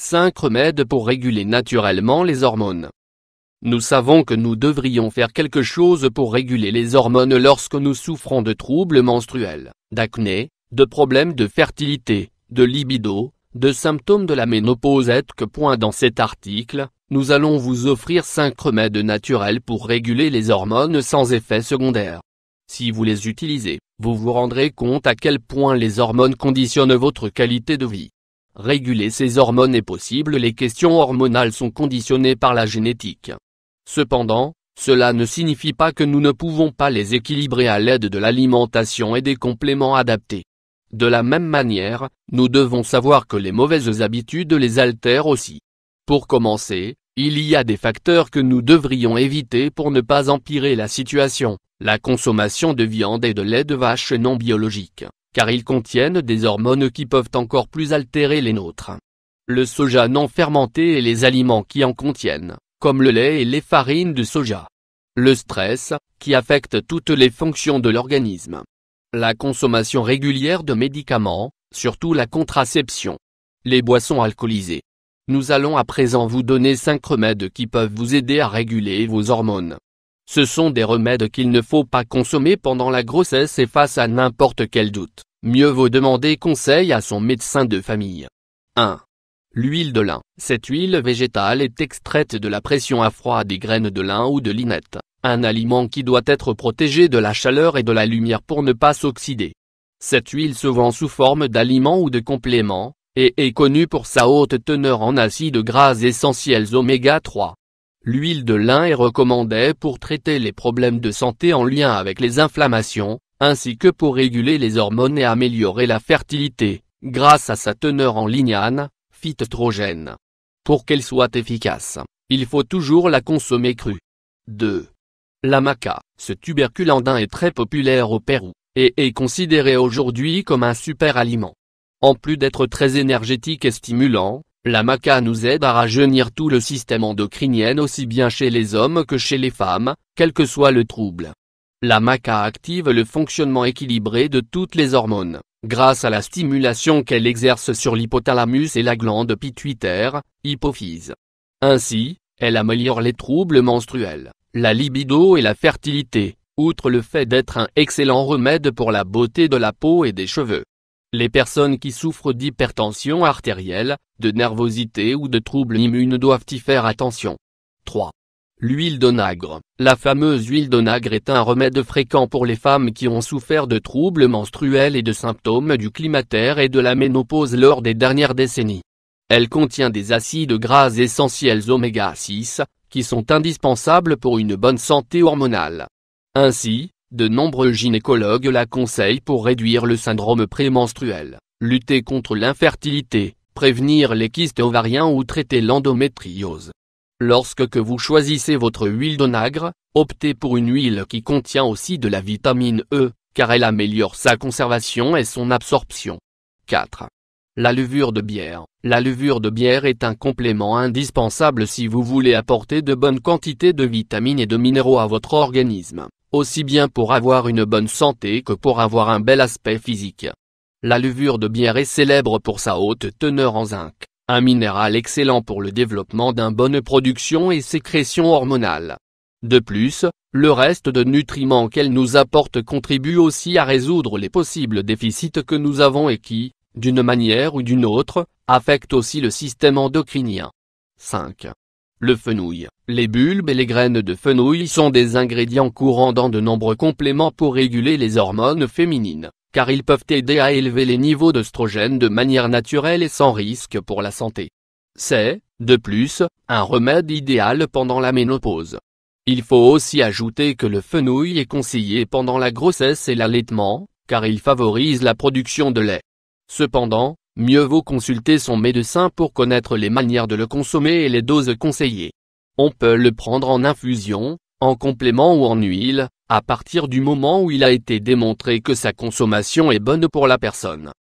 5 remèdes pour réguler naturellement les hormones. Nous savons que nous devrions faire quelque chose pour réguler les hormones lorsque nous souffrons de troubles menstruels, d'acné, de problèmes de fertilité, de libido, de symptômes de la ménopause. Dans cet article, nous allons vous offrir 5 remèdes naturels pour réguler les hormones sans effet secondaire. Si vous les utilisez, vous vous rendrez compte à quel point les hormones conditionnent votre qualité de vie. Réguler ces hormones est possible. Les questions hormonales sont conditionnées par la génétique. Cependant, cela ne signifie pas que nous ne pouvons pas les équilibrer à l'aide de l'alimentation et des compléments adaptés. De la même manière, nous devons savoir que les mauvaises habitudes les altèrent aussi. Pour commencer, il y a des facteurs que nous devrions éviter pour ne pas empirer la situation: la consommation de viande et de lait de vache non biologiques, car ils contiennent des hormones qui peuvent encore plus altérer les nôtres. Le soja non fermenté et les aliments qui en contiennent, comme le lait et les farines de soja. Le stress, qui affecte toutes les fonctions de l'organisme. La consommation régulière de médicaments, surtout la contraception. Les boissons alcoolisées. Nous allons à présent vous donner 5 remèdes qui peuvent vous aider à réguler vos hormones. Ce sont des remèdes qu'il ne faut pas consommer pendant la grossesse et face à n'importe quel doute. Mieux vaut demander conseil à son médecin de famille. 1. L'huile de lin. Cette huile végétale est extraite de la pression à froid des graines de lin ou de linette, un aliment qui doit être protégé de la chaleur et de la lumière pour ne pas s'oxyder. Cette huile se vend sous forme d'aliment ou de complément, et est connue pour sa haute teneur en acides gras essentiels oméga 3. L'huile de lin est recommandée pour traiter les problèmes de santé en lien avec les inflammations, ainsi que pour réguler les hormones et améliorer la fertilité, grâce à sa teneur en lignane, phytoestrogène. Pour qu'elle soit efficace, il faut toujours la consommer crue. 2. La maca. Ce tubercule andin est très populaire au Pérou, et est considéré aujourd'hui comme un super aliment. En plus d'être très énergétique et stimulant, la maca nous aide à rajeunir tout le système endocrinien aussi bien chez les hommes que chez les femmes, quel que soit le trouble. La maca active le fonctionnement équilibré de toutes les hormones, grâce à la stimulation qu'elle exerce sur l'hypothalamus et la glande pituitaire, hypophyse. Ainsi, elle améliore les troubles menstruels, la libido et la fertilité, outre le fait d'être un excellent remède pour la beauté de la peau et des cheveux. Les personnes qui souffrent d'hypertension artérielle, de nervosité ou de troubles immunes doivent y faire attention. 3. L'huile d'onagre. La fameuse huile d'onagre est un remède fréquent pour les femmes qui ont souffert de troubles menstruels et de symptômes du climatério et de la ménopause lors des dernières décennies. Elle contient des acides gras essentiels oméga 6, qui sont indispensables pour une bonne santé hormonale. Ainsi, de nombreux gynécologues la conseillent pour réduire le syndrome prémenstruel, lutter contre l'infertilité, prévenir les kystes ovariens ou traiter l'endométriose. Lorsque vous choisissez votre huile d'onagre, optez pour une huile qui contient aussi de la vitamine E, car elle améliore sa conservation et son absorption. 4. La levure de bière. La levure de bière est un complément indispensable si vous voulez apporter de bonnes quantités de vitamines et de minéraux à votre organisme, aussi bien pour avoir une bonne santé que pour avoir un bel aspect physique. La levure de bière est célèbre pour sa haute teneur en zinc, un minéral excellent pour le développement d'une bonne production et sécrétion hormonale. De plus, le reste de nutriments qu'elle nous apporte contribue aussi à résoudre les possibles déficits que nous avons et qui, d'une manière ou d'une autre, affectent aussi le système endocrinien. 5. Le fenouil. Les bulbes et les graines de fenouil sont des ingrédients courants dans de nombreux compléments pour réguler les hormones féminines, car ils peuvent aider à élever les niveaux d'œstrogène de manière naturelle et sans risque pour la santé. C'est, de plus, un remède idéal pendant la ménopause. Il faut aussi ajouter que le fenouil est conseillé pendant la grossesse et l'allaitement, car il favorise la production de lait. Cependant, mieux vaut consulter son médecin pour connaître les manières de le consommer et les doses conseillées. On peut le prendre en infusion, en complément ou en huile, à partir du moment où il a été démontré que sa consommation est bonne pour la personne.